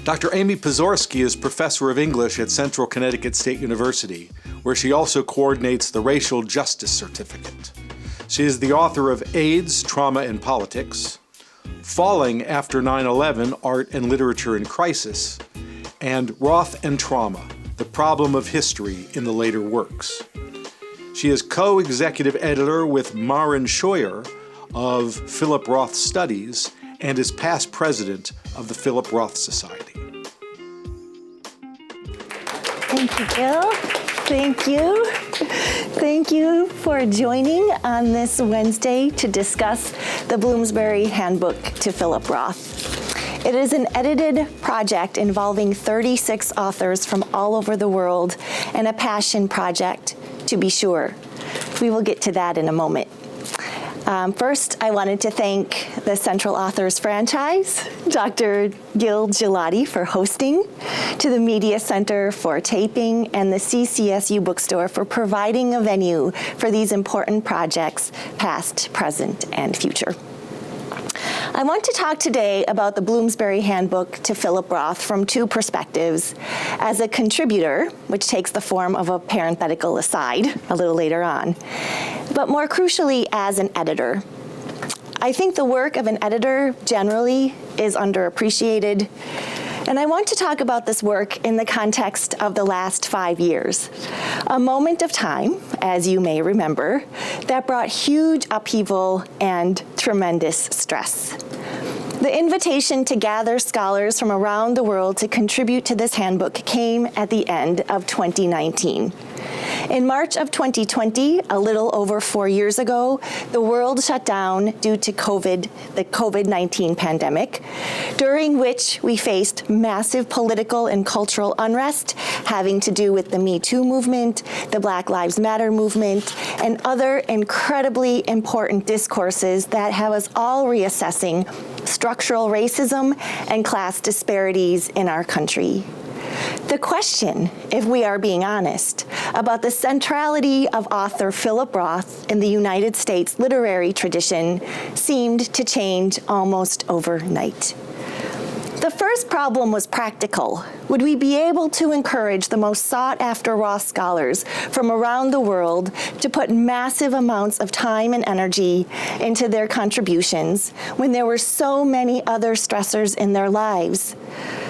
Dr. Aimee Pozorski is professor of English at Central Connecticut State University, where she also coordinates the Racial Justice Certificate. She is the author of AIDS, Trauma and Politics, Falling After 9/11, Art and Literature in Crisis, and Roth and Trauma, The Problem of History in the Later Works. She is co-executive editor with Maren Scheuer of Philip Roth Studies and is past president of the Philip Roth Society. Thank you, Gil. Thank you. Thank you for joining on this Wednesday to discuss the Bloomsbury Handbook to Philip Roth. It is an edited project involving 36 authors from all over the world and a passion project, to be sure. We will get to that in a moment. First, I wanted to thank the Central Authors franchise, Dr. Gil Gelati for hosting, to the Media Center for taping, and the CCSU bookstore for providing a venue for these important projects, past, present, and future. I want to talk today about the Bloomsbury Handbook to Philip Roth from two perspectives: as a contributor, which takes the form of a parenthetical aside a little later on, but more crucially as an editor. I think the work of an editor generally is underappreciated, and I want to talk about this work in the context of the last 5 years, a moment of time, as you may remember, that brought huge upheaval and tremendous stress. The invitation to gather scholars from around the world to contribute to this handbook came at the end of 2019. In March of 2020, a little over 4 years ago, the world shut down due to the COVID-19 pandemic, during which we faced massive political and cultural unrest having to do with the Me Too movement, the Black Lives Matter movement, and other incredibly important discourses that have us all reassessing structural racism and class disparities in our country. The question, if we are being honest, about the centrality of author Philip Roth in the United States literary tradition seemed to change almost overnight. The first problem was practical. Would we be able to encourage the most sought-after Roth scholars from around the world to put massive amounts of time and energy into their contributions when there were so many other stressors in their lives?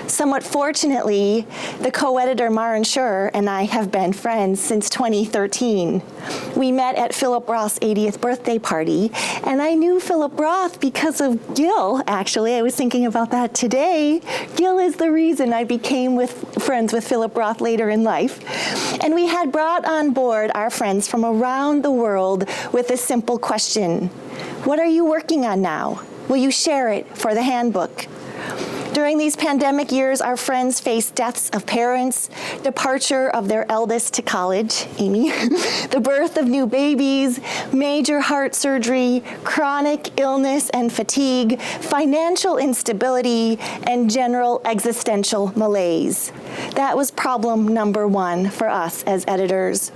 Somewhat fortunately, the co-editor Maren Scheuer and I have been friends since 2013. We met at Philip Roth's 80th birthday party, and I knew Philip Roth because of Gil, actually. I was thinking about that today. Gil is the reason I became friends with Philip Roth later in life. And we had brought on board our friends from around the world with a simple question: what are you working on now? Will you share it for the handbook? During these pandemic years, our friends faced deaths of parents, departure of their eldest to college, Aimee, the birth of new babies, major heart surgery, chronic illness and fatigue, financial instability, and general existential malaise. That was problem number one for us as editors.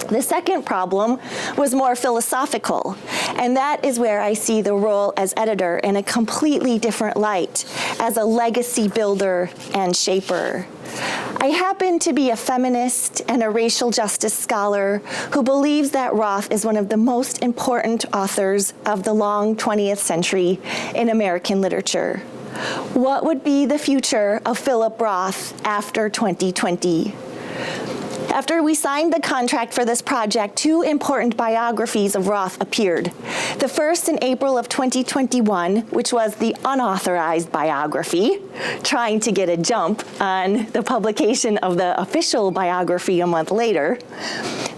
The second problem was more philosophical, and that is where I see the role as editor in a completely different light, as a legacy builder and shaper. I happen to be a feminist and a racial justice scholar who believes that Roth is one of the most important authors of the long 20th century in American literature. What would be the future of Philip Roth after 2020? After we signed the contract for this project, two important biographies of Roth appeared. The first in April of 2021, which was the unauthorized biography, trying to get a jump on the publication of the official biography a month later.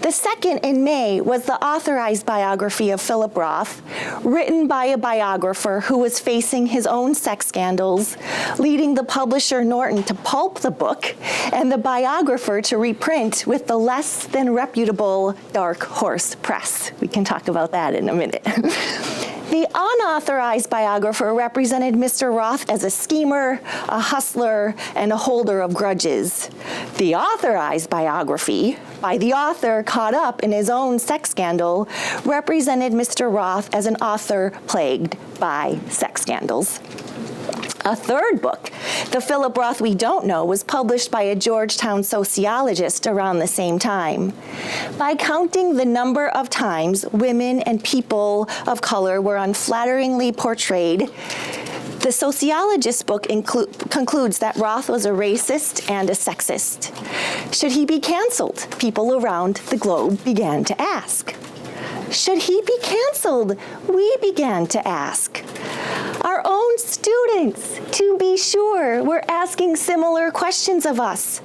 The second in May was the authorized biography of Philip Roth, written by a biographer who was facing his own sex scandals, leading the publisher Norton to pulp the book and the biographer to reprint with the less than reputable Dark Horse Press. We can talk about that in a minute. The unauthorized biographer represented Mr. Roth as a schemer, a hustler, and a holder of grudges. The authorized biography, by the author caught up in his own sex scandal, represented Mr. Roth as an author plagued by sex scandals. A third book, The Philip Roth We Don't Know, was published by a Georgetown sociologist around the same time. By counting the number of times women and people of color were unflatteringly portrayed, the sociologist's book concludes that Roth was a racist and a sexist. Should he be canceled? People around the globe began to ask. Should he be canceled? We began to ask. Our own students, to be sure, were asking similar questions of us.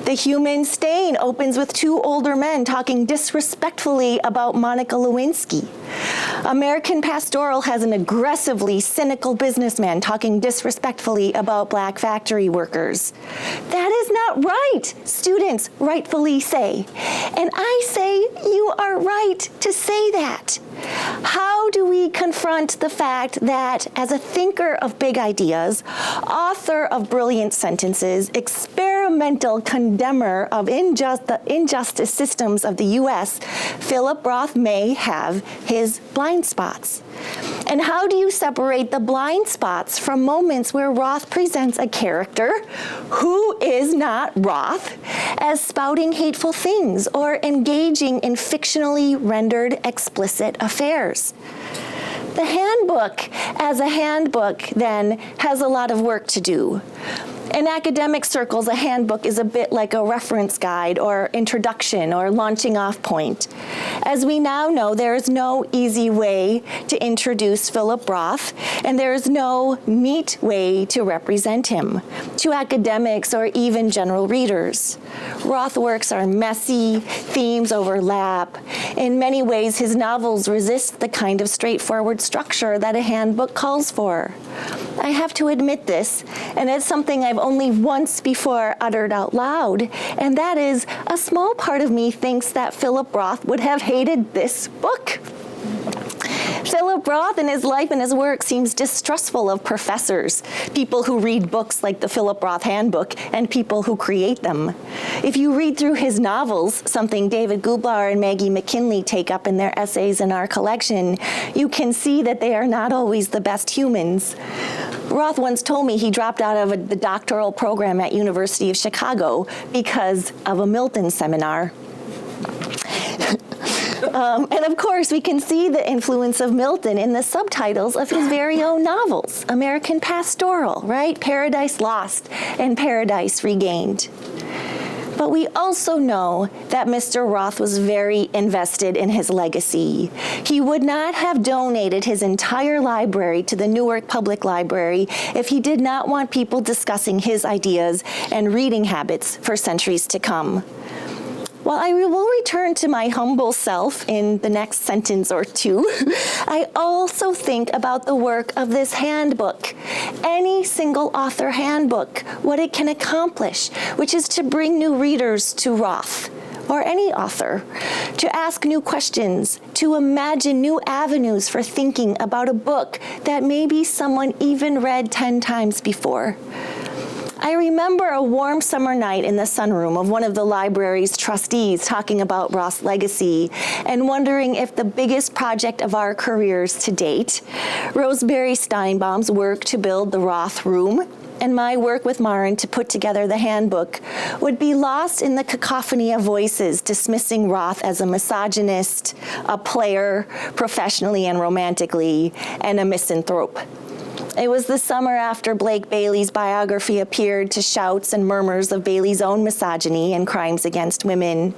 The Human Stain opens with two older men talking disrespectfully about Monica Lewinsky. American Pastoral has an aggressively cynical businessman talking disrespectfully about black factory workers. That is not right, students rightfully say. And I say you are right to say that. How do we confront the fact that, as a thinker of big ideas, author of brilliant sentences, experimental condemner of the injustice systems of the U.S., Philip Roth may have his blind spots? And how do you separate the blind spots from moments where Roth presents a character who is not Roth as spouting hateful things or engaging in fictionally rendered explicit affairs? The handbook, as a handbook, then, has a lot of work to do. In academic circles, a handbook is a bit like a reference guide or introduction or launching off point. As we now know, there is no easy way to introduce Philip Roth, and there is no neat way to represent him to academics or even general readers. Roth works are messy, themes overlap. In many ways, his novels resist the kind of straightforward structure that a handbook calls for. I have to admit this, and it's something I've only once before uttered out loud, and that is, a small part of me thinks that Philip Roth would have hated this book. Philip Roth in his life and his work seems distrustful of professors, people who read books like the Philip Roth Handbook, and people who create them. If you read through his novels, something David Gublar and Maggie McKinley take up in their essays in our collection, you can see that they are not always the best humans. Roth once told me he dropped out of the doctoral program at University of Chicago because of a Milton seminar. And of course, we can see the influence of Milton in the subtitles of his very own novels, American Pastoral, right? Paradise Lost and Paradise Regained. But we also know that Mr. Roth was very invested in his legacy. He would not have donated his entire library to the Newark Public Library if he did not want people discussing his ideas and reading habits for centuries to come. While I will return to my humble self in the next sentence or two, I also think about the work of this handbook, any single author handbook, what it can accomplish, which is to bring new readers to Roth, or any author, to ask new questions, to imagine new avenues for thinking about a book that maybe someone even read 10 times before. I remember a warm summer night in the sunroom of one of the library's trustees talking about Roth's legacy and wondering if the biggest project of our careers to date, Rosemary Steinbaum's work to build the Roth Room, and my work with Maren to put together the handbook, would be lost in the cacophony of voices dismissing Roth as a misogynist, a player, professionally and romantically, and a misanthrope. It was the summer after Blake Bailey's biography appeared to shouts and murmurs of Bailey's own misogyny and crimes against women.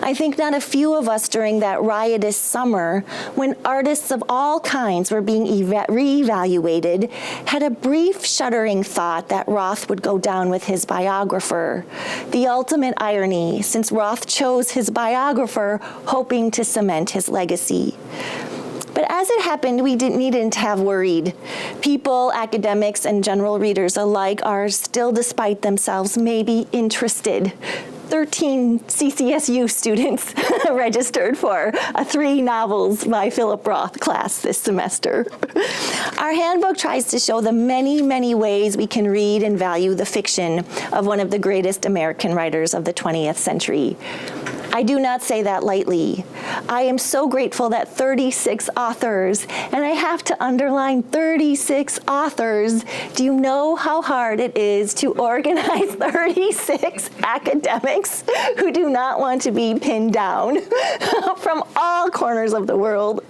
I think not a few of us during that riotous summer, when artists of all kinds were being reevaluated, had a brief shuddering thought that Roth would go down with his biographer. The ultimate irony, since Roth chose his biographer hoping to cement his legacy. But as it happened, we needn't have worried. People, academics, and general readers alike are still, despite themselves, maybe interested. 13 CCSU students registered for a 3 novels by Philip Roth class this semester. Our handbook tries to show the many, many ways we can read and value the fiction of one of the greatest American writers of the 20th century. I do not say that lightly. I am so grateful that 36 authors, and I have to underline 36 authors. Do you know how hard it is to organize 36 academics who do not want to be pinned down from all corners of the world?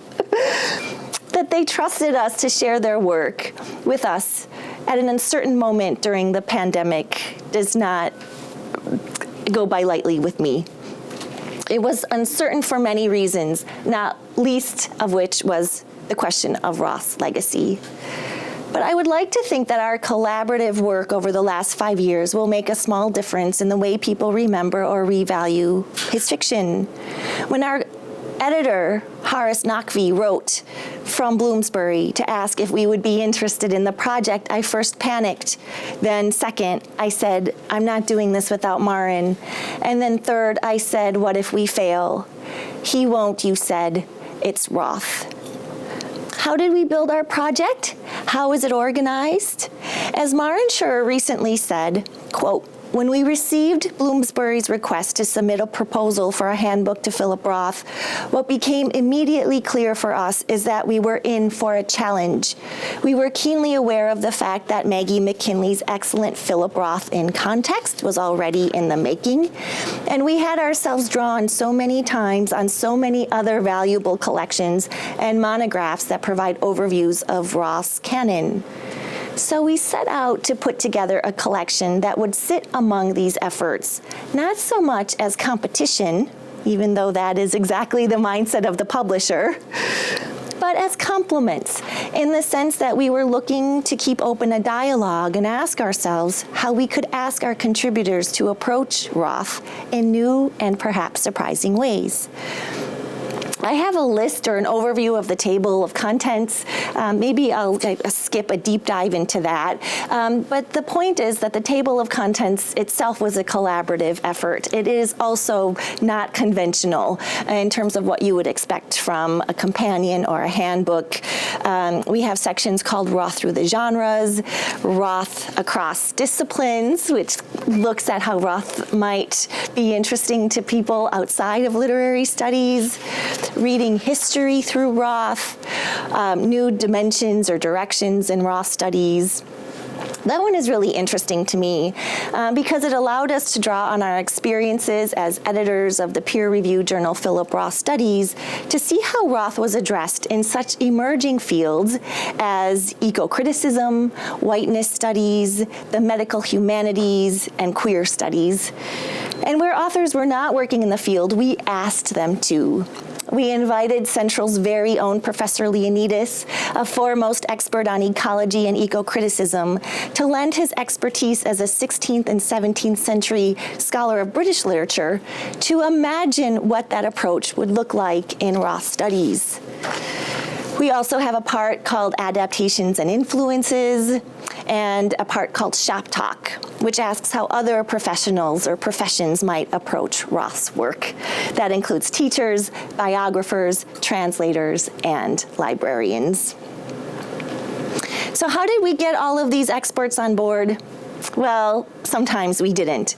That they trusted us to share their work with us at an uncertain moment during the pandemic does not go by lightly with me. It was uncertain for many reasons, not least of which was the question of Roth's legacy. But I would like to think that our collaborative work over the last 5 years will make a small difference in the way people remember or revalue his fiction. When our editor, Horace Naqvi, wrote from Bloomsbury to ask if we would be interested in the project, I first panicked. Then second, I said, I'm not doing this without Marin. And then third, I said, what if we fail? He won't, you said. It's Roth. How did we build our project? How is it organized? As Marin Schur recently said, quote, when we received Bloomsbury's request to submit a proposal for a handbook to Philip Roth, what became immediately clear for us is that we were in for a challenge. We were keenly aware of the fact that Maggie McKinley's excellent Philip Roth in Context was already in the making, and we had ourselves drawn so many times on so many other valuable collections and monographs that provide overviews of Roth's canon. So we set out to put together a collection that would sit among these efforts, not so much as competition, even though that is exactly the mindset of the publisher, but as complements, in the sense that we were looking to keep open a dialogue and ask ourselves how we could ask our contributors to approach Roth in new and perhaps surprising ways. I have a list or an overview of the table of contents. Maybe I'll skip a deep dive into that. But the point is that the table of contents itself was a collaborative effort. It is also not conventional in terms of what you would expect from a companion or a handbook. We have sections called Roth Through the Genres, Roth Across Disciplines, which looks at how Roth might be interesting to people outside of literary studies, reading history through Roth, new dimensions or directions in Roth studies. That one is really interesting to me because it allowed us to draw on our experiences as editors of the peer-reviewed journal Philip Roth Studies to see how Roth was addressed in such emerging fields as eco-criticism, whiteness studies, the medical humanities, and queer studies. And where authors were not working in the field, we asked them to. We invited Central's very own Professor Leonidas, a foremost expert on ecology and eco-criticism, to lend his expertise as a 16th and 17th century scholar of British literature to imagine what that approach would look like in Roth studies. We also have a part called Adaptations and Influences, and a part called Shop Talk, which asks how other professionals or professions might approach Roth's work. That includes teachers, biographers, translators, and librarians. So how did we get all of these experts on board? Well, sometimes we didn't.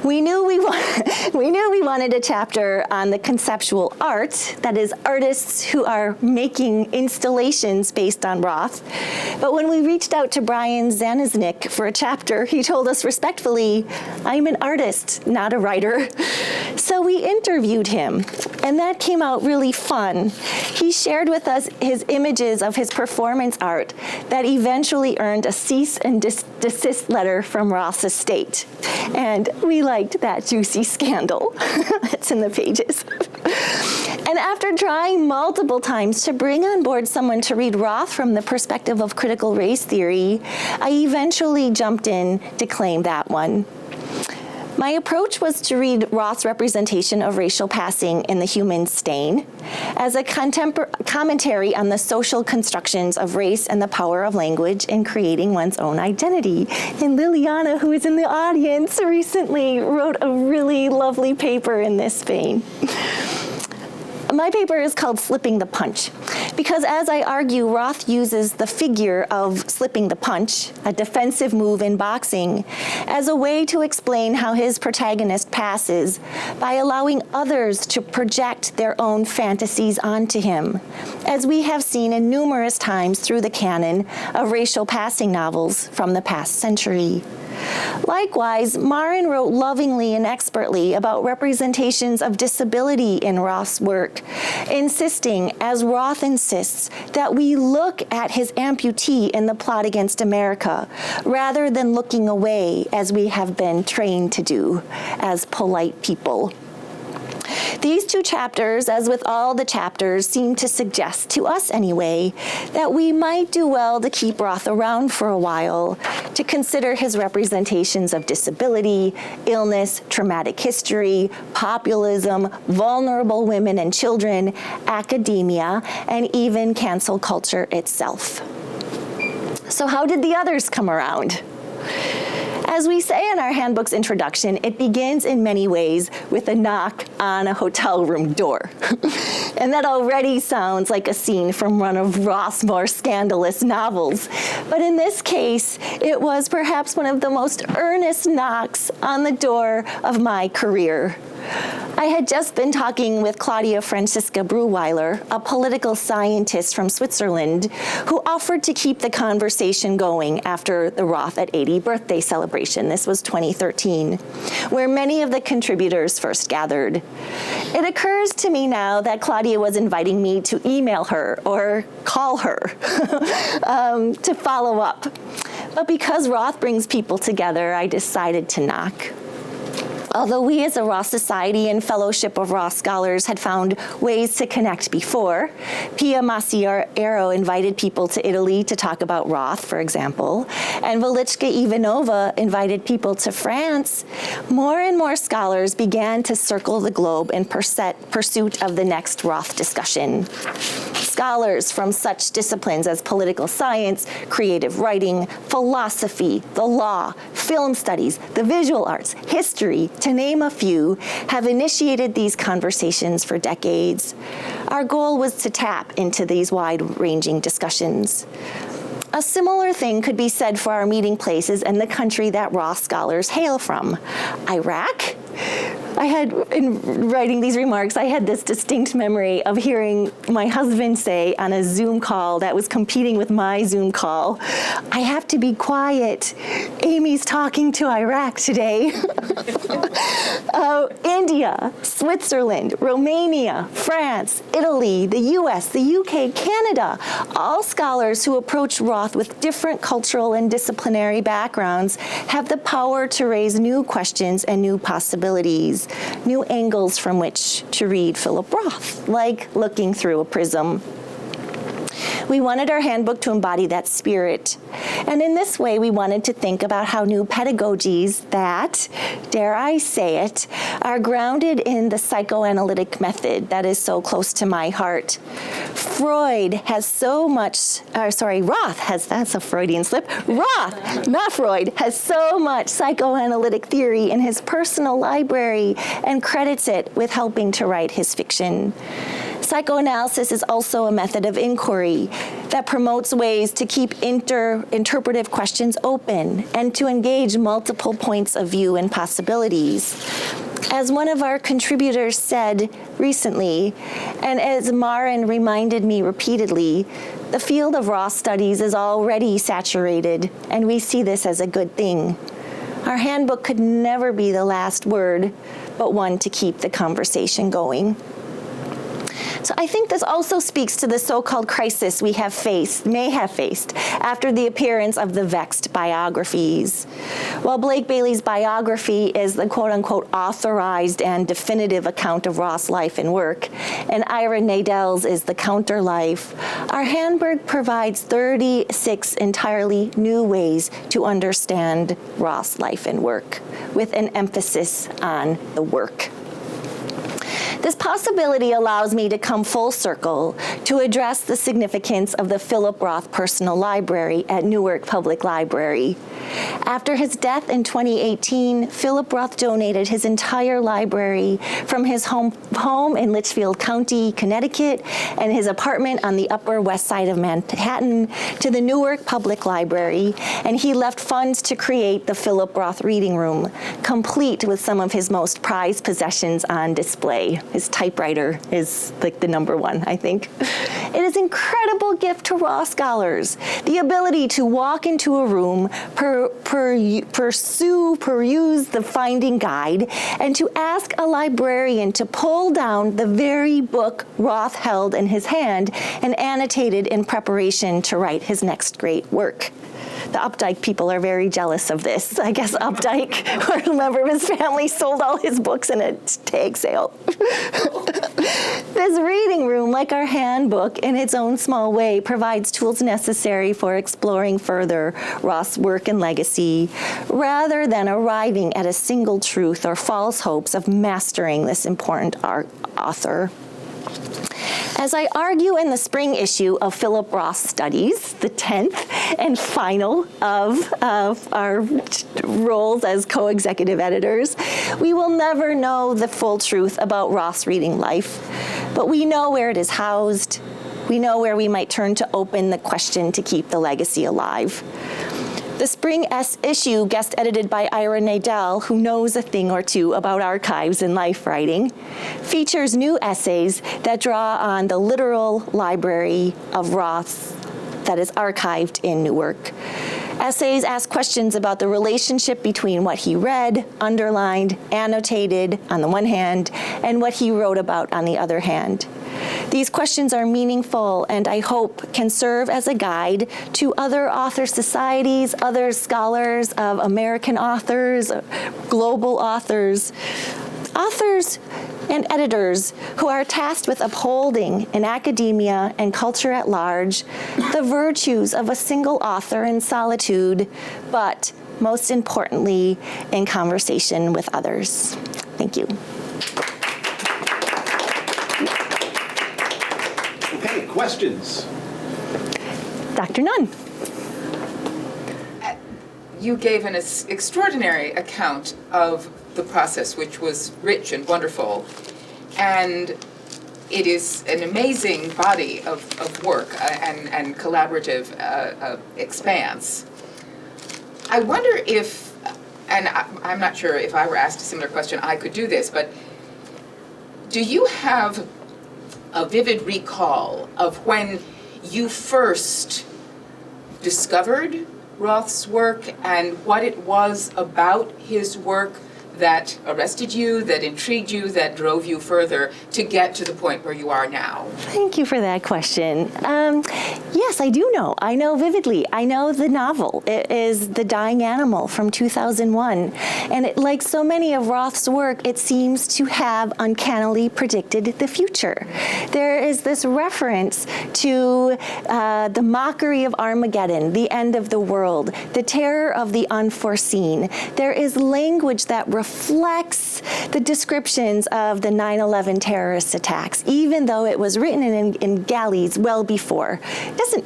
We knew we wanted a chapter on the conceptual art, that is, artists who are making installations based on Roth. But when we reached out to Brian Zaniznik for a chapter, he told us respectfully, I'm an artist, not a writer. So we interviewed him, and that came out really fun. He shared with us his images of his performance art that eventually earned a cease and desist letter from Roth's estate. And we liked that juicy scandal. It's in the pages. And after trying multiple times to bring on board someone to read Roth from the perspective of critical race theory, I eventually jumped in to claim that one. My approach was to read Roth's representation of racial passing in The Human Stain as a commentary on the social constructions of race and the power of language in creating one's own identity. And Liliana, who is in the audience, recently wrote a really lovely paper in this vein. My paper is called Slipping the Punch, because as I argue, Roth uses the figure of slipping the punch, a defensive move in boxing, as a way to explain how his protagonist passes by allowing others to project their own fantasies onto him, as we have seen in numerous times through the canon of racial passing novels from the past century. Likewise, Marin wrote lovingly and expertly about representations of disability in Roth's work, insisting, as Roth insists, that we look at his amputee in the plot against America, rather than looking away as we have been trained to do as polite people. These two chapters, as with all the chapters, seem to suggest, to us anyway, that we might do well to keep Roth around for a while, to consider his representations of disability, illness, traumatic history, populism, vulnerable women and children, academia, and even cancel culture itself. So how did the others come around? As we say in our handbook's introduction, it begins in many ways with a knock on a hotel room door. And that already sounds like a scene from one of Roth's more scandalous novels. But in this case, it was perhaps one of the most earnest knocks on the door of my career. I had just been talking with Claudia Franziska Breuweiler, a political scientist from Switzerland, who offered to keep the conversation going after the Roth at 80 birthday celebration. This was 2013, where many of the contributors first gathered. It occurs to me now that Claudia was inviting me to email her or call her to follow up. But because Roth brings people together, I decided to knock. Although we as a Roth Society and Fellowship of Roth Scholars had found ways to connect before, Pia Masiero invited people to Italy to talk about Roth, for example, and Velichka Ivanova invited people to France, more and more scholars began to circle the globe in pursuit of the next Roth discussion. Scholars from such disciplines as political science, creative writing, philosophy, the law, film studies, the visual arts, history, to name a few, have initiated these conversations for decades. Our goal was to tap into these wide-ranging discussions. A similar thing could be said for our meeting places and the country that Roth scholars hail from. Iraq? In writing these remarks, I had this distinct memory of hearing my husband say on a Zoom call that was competing with my Zoom call, "I have to be quiet. Aimee's talking to Iraq today." India, Switzerland, Romania, France, Italy, the US, the UK, Canada, all scholars who approach Roth with different cultural and disciplinary backgrounds have the power to raise new questions and new possibilities, new angles from which to read Philip Roth, like looking through a prism. We wanted our handbook to embody that spirit. And in this way, we wanted to think about how new pedagogies that, dare I say it, are grounded in the psychoanalytic method that is so close to my heart. Roth has so much psychoanalytic theory in his personal library and credits it with helping to write his fiction. Psychoanalysis is also a method of inquiry that promotes ways to keep interpretive questions open and to engage multiple points of view and possibilities. As one of our contributors said recently, and as Marin reminded me repeatedly, the field of Roth studies is already saturated, and we see this as a good thing. Our handbook could never be the last word, but one to keep the conversation going. So I think this also speaks to the so-called crisis may have faced after the appearance of the Vexed biographies. While Blake Bailey's biography is the quote-unquote authorized and definitive account of Roth's life and work, and Ira Nadel's is the counter life, our handbook provides 36 entirely new ways to understand Roth's life and work, with an emphasis on the work. This possibility allows me to come full circle to address the significance of the Philip Roth Personal Library at Newark Public Library. After his death in 2018, Philip Roth donated his entire library from his home in Litchfield County, Connecticut, and his apartment on the Upper West Side of Manhattan to the Newark Public Library, and he left funds to create the Philip Roth Reading Room, complete with some of his most prized possessions on display. His typewriter is like the #1, I think. It is an incredible gift to Roth scholars, the ability to walk into a room, peruse the finding guide, and to ask a librarian to pull down the very book Roth held in his hand and annotated in preparation to write his next great work. The Updike people are very jealous of this. I guess Updike, or a member of his family, sold all his books in a tag sale. This reading room, like our handbook, in its own small way, provides tools necessary for exploring further Roth's work and legacy, rather than arriving at a single truth or false hopes of mastering this important author. As I argue in the spring issue of Philip Roth Studies, the 10th and final of our roles as co-executive editors, we will never know the full truth about Roth's reading life, but we know where it is housed. We know where we might turn to open the question to keep the legacy alive. The spring issue, guest edited by Ira Nadel, who knows a thing or two about archives and life writing, features new essays that draw on the literal library of Roth that is archived in Newark. Essays ask questions about the relationship between what he read, underlined, annotated on the one hand, and what he wrote about on the other hand. These questions are meaningful and I hope can serve as a guide to other author societies, other scholars of American authors, global authors and editors who are tasked with upholding in academia and culture at large the virtues of a single author in solitude, but most importantly, in conversation with others. Thank you. Okay, questions? Dr. Nunn. You gave an extraordinary account of the process, which was rich and wonderful, and it is an amazing body of work and collaborative expanse. I wonder if, and I'm not sure if I were asked a similar question, I could do this, but do you have a vivid recall of when you first discovered Roth's work and what it was about his work that arrested you, that intrigued you, that drove you further to get to the point where you are now? Thank you for that question. Yes, I do know. I know vividly. I know the novel. It is The Dying Animal from 2001. And it, like so many of Roth's work, it seems to have uncannily predicted the future. There is this reference to the mockery of Armageddon, the end of the world, the terror of the unforeseen. There is language that reflects the descriptions of the 9/11 terrorist attacks, even though it was written in galleys well before. It doesn't,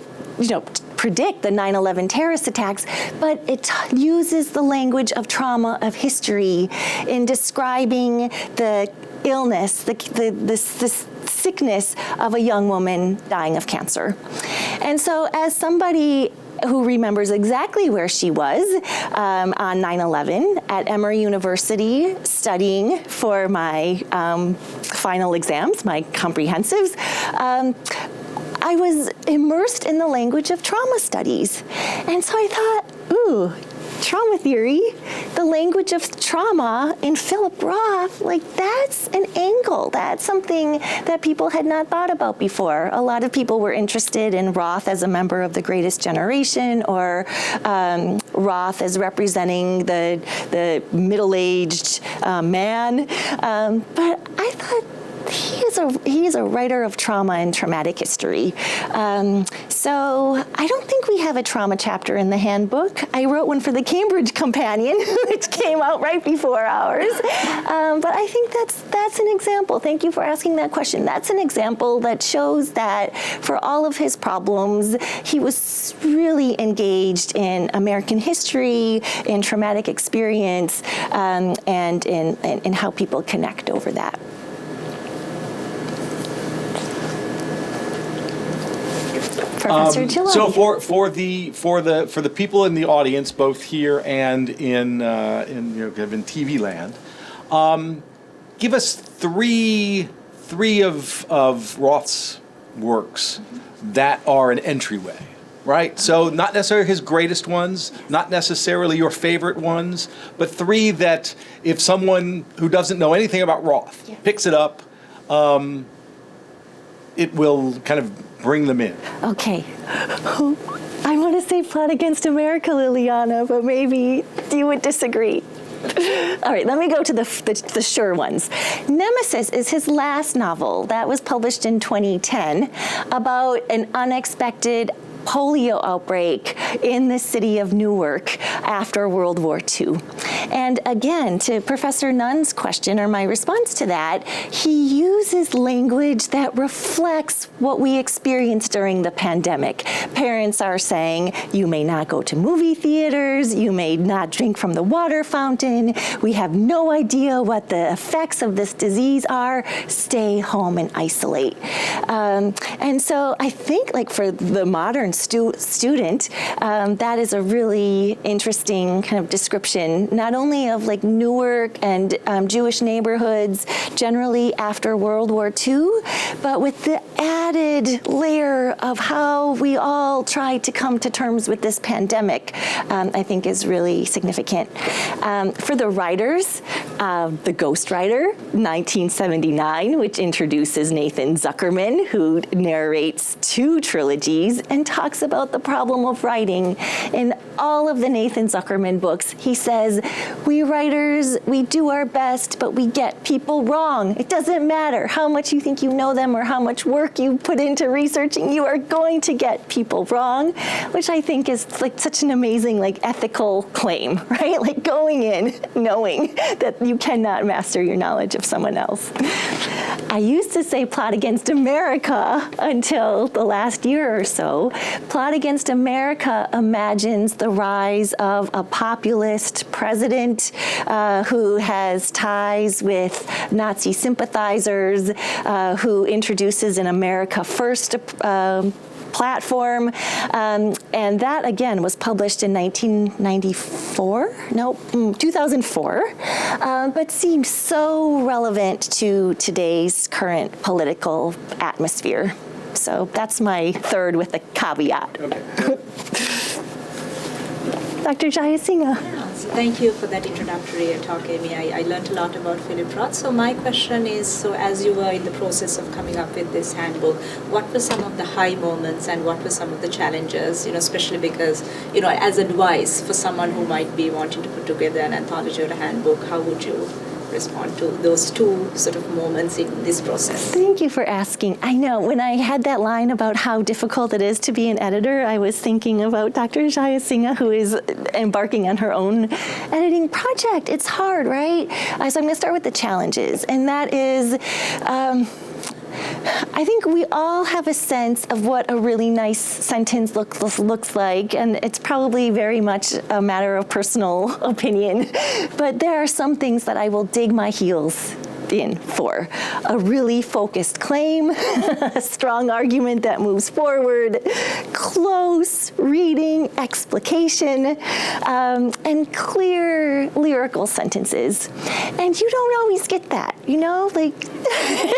predict the 9/11 terrorist attacks, but it uses the language of trauma, of history, in describing the illness, the sickness of a young woman dying of cancer. And so as somebody who remembers exactly where she was on 9/11 at Emory University studying for my final exams, my comprehensives, I was immersed in the language of trauma studies. And so I thought, ooh, trauma theory, the language of trauma in Philip Roth, that's an angle. That's something that people had not thought about before. A lot of people were interested in Roth as a member of the Greatest Generation, or Roth as representing the middle-aged man. But I thought he he is a writer of trauma and traumatic history. So I don't think we have a trauma chapter in the handbook. I wrote one for the Cambridge Companion, which came out right before ours. But I think that's an example. Thank you for asking that question. That's an example that shows that for all of his problems, he was really engaged in American history, in traumatic experience, and in how people connect over that. Professor Gillard. So for the people in the audience, both here and in TV land, give us three of Roth's works that are an entryway, right? So not necessarily his greatest ones, not necessarily your favorite ones, but three that if someone who doesn't know anything about Roth picks it up, it will kind of bring them in. Okay. I want to say Plot Against America, Liliana, but maybe you would disagree. All right, let me go to the sure ones. Nemesis is his last novel that was published in 2010 about an unexpected polio outbreak in the city of Newark after World War II. And again, to Professor Nunn's question, or my response to that, he uses language that reflects what we experienced during the pandemic. Parents are saying, you may not go to movie theaters, you may not drink from the water fountain, we have no idea what the effects of this disease are, stay home and isolate. And so I think like for the modern student, that is a really interesting kind of description, not only of like Newark and Jewish neighborhoods generally after World War II, but with the added layer of how we all tried to come to terms with this pandemic, I think is really significant. For the writers, The Ghostwriter, 1979, which introduces Nathan Zuckerman, who narrates 2 trilogies and talks about the problem of writing. In all of the Nathan Zuckerman books, he says, we writers, we do our best, but we get people wrong. It doesn't matter how much you think you know them or how much work you put into researching, you are going to get people wrong, which I think is like such an amazing like ethical claim, right? Like going in knowing that you cannot master your knowledge of someone else. I used to say Plot Against America until the last year or so. Plot Against America imagines the rise of a populist president who has ties with Nazi sympathizers, who introduces an America First platform, and that again was published in 2004, but seems so relevant to today's current political atmosphere. So that's my third with a caveat. Okay. Dr. Jayasinghe. Yeah, so thank you for that introductory talk, Aimee. I learned a lot about Philip Roth. So my question is, so as you were in the process of coming up with this handbook, what were some of the high moments and what were some of the challenges, especially because, as advice for someone who might be wanting to put together an anthology or a handbook, how would you respond to those 2 sort of moments in this process? Thank you for asking. I know when I had that line about how difficult it is to be an editor, I was thinking about Dr. Jayasinghe, who is embarking on her own editing project. It's hard, right? So I'm going to start with the challenges, and that is, I think we all have a sense of what a really nice sentence looks like, and it's probably very much a matter of personal opinion, but there are some things that I will dig my heels in for. A really focused claim, a strong argument that moves forward, close reading, explication, and clear lyrical sentences. And you don't always get that, like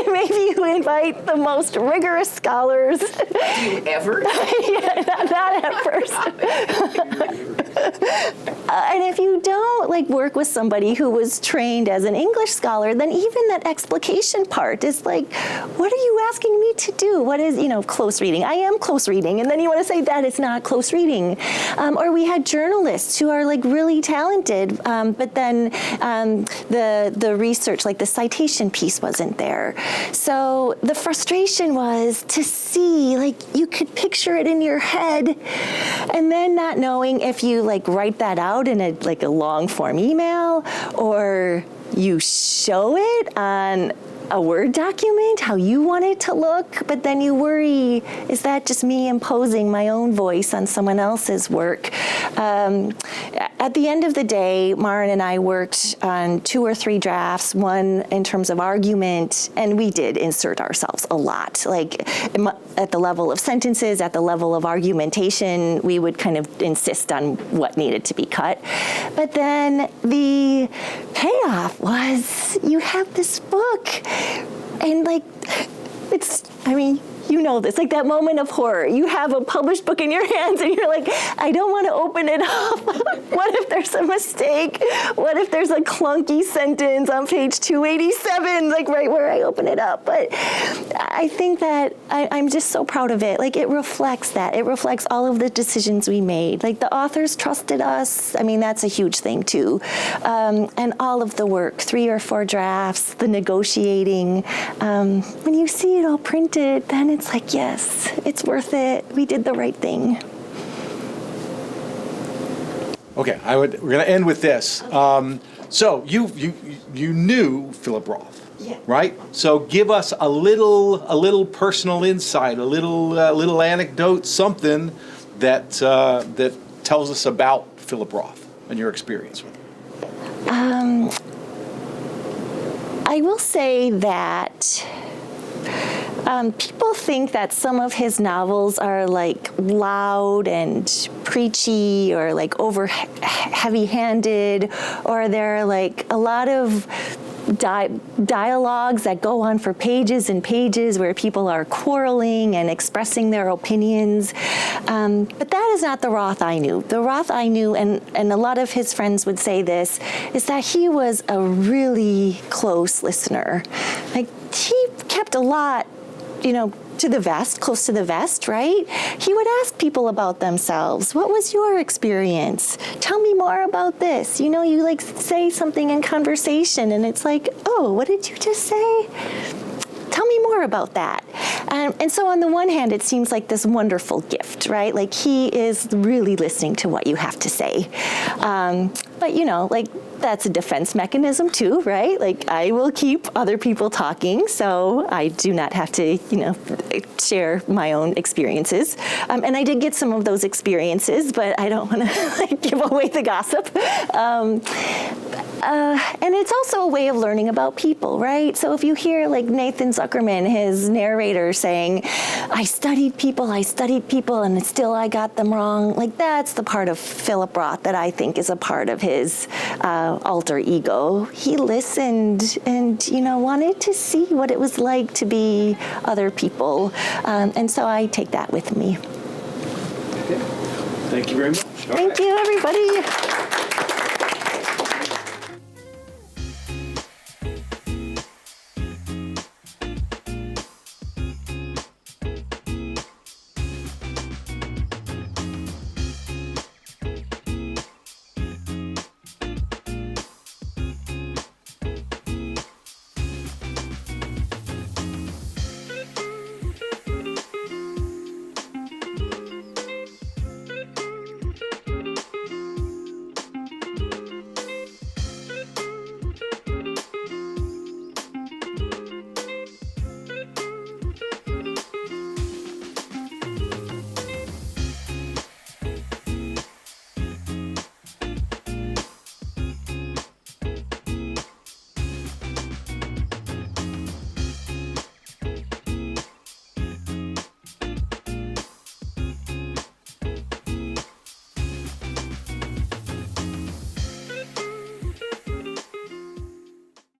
maybe you invite the most rigorous scholars. Do you ever? Yeah, not at first. And if you don't like work with somebody who was trained as an English scholar, then even that explication part is like, what are you asking me to do? What is, close reading? I am close reading. And then you want to say that it's not close reading. Or we had journalists who are like really talented, but then the research, like the citation piece wasn't there. So the frustration was to see, like you could picture it in your head and then not knowing if you like write that out in a long form email or you show it on a Word document, how you want it to look, but then you worry, is that just me imposing my own voice on someone else's work? At the end of the day, Maren and I worked on 2 or 3 drafts, one in terms of argument, and we did insert ourselves a lot. Like at the level of sentences, at the level of argumentation, we would kind of insist on what needed to be cut. But then the payoff was you have this book. And like, you know this, like that moment of horror. You have a published book in your hands and you're like, I don't want to open it up. What if there's a mistake? What if there's a clunky sentence on page 287, like right where I open it up? But I think that I'm just so proud of it. Like it reflects that. It reflects all of the decisions we made. Like the authors trusted us. That's a huge thing too. And all of the work, 3 or 4 drafts, the negotiating. When you see it all printed, then it's like, yes, it's worth it. We did the right thing. Okay, we're going to end with this. So you knew Philip Roth, Yeah. right? So give us a little personal insight, a little anecdote, something that tells us about Philip Roth and your experience with him. I will say that people think that some of his novels are like loud and preachy or like over heavy-handed, or they're like a lot of dialogues that go on for pages and pages where people are quarreling and expressing their opinions. But that is not the Roth I knew. The Roth I knew, and a lot of his friends would say this, is that he was a really close listener. Like he kept a lot, to the vest, close to the vest, right? He would ask people about themselves. What was your experience? Tell me more about this. You like say something in conversation and it's like, oh, what did you just say? Tell me more about that. And so on the one hand, it seems like this wonderful gift, right? Like he is really listening to what you have to say. But like that's a defense mechanism too, right? Like I will keep other people talking, so I do not have to, share my own experiences. And I did get some of those experiences, but I don't want to give away the gossip. And it's also a way of learning about people, right? So if you hear like Nathan Zuckerman, his narrator, saying, I studied people, and still I got them wrong, like that's the part of Philip Roth that I think is a part of his alter ego. He listened and, wanted to see what it was like to be other people. And so I take that with me. Okay. Thank you very much. Thank you, everybody.